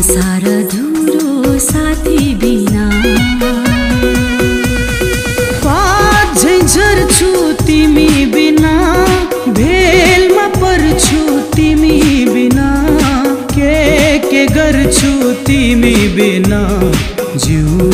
सारा धुरो साथी बिना झर्छु तिमी बिना, भेलमा पर्छु तिमी बिना, के गर्छु तिमी बिना, जिउ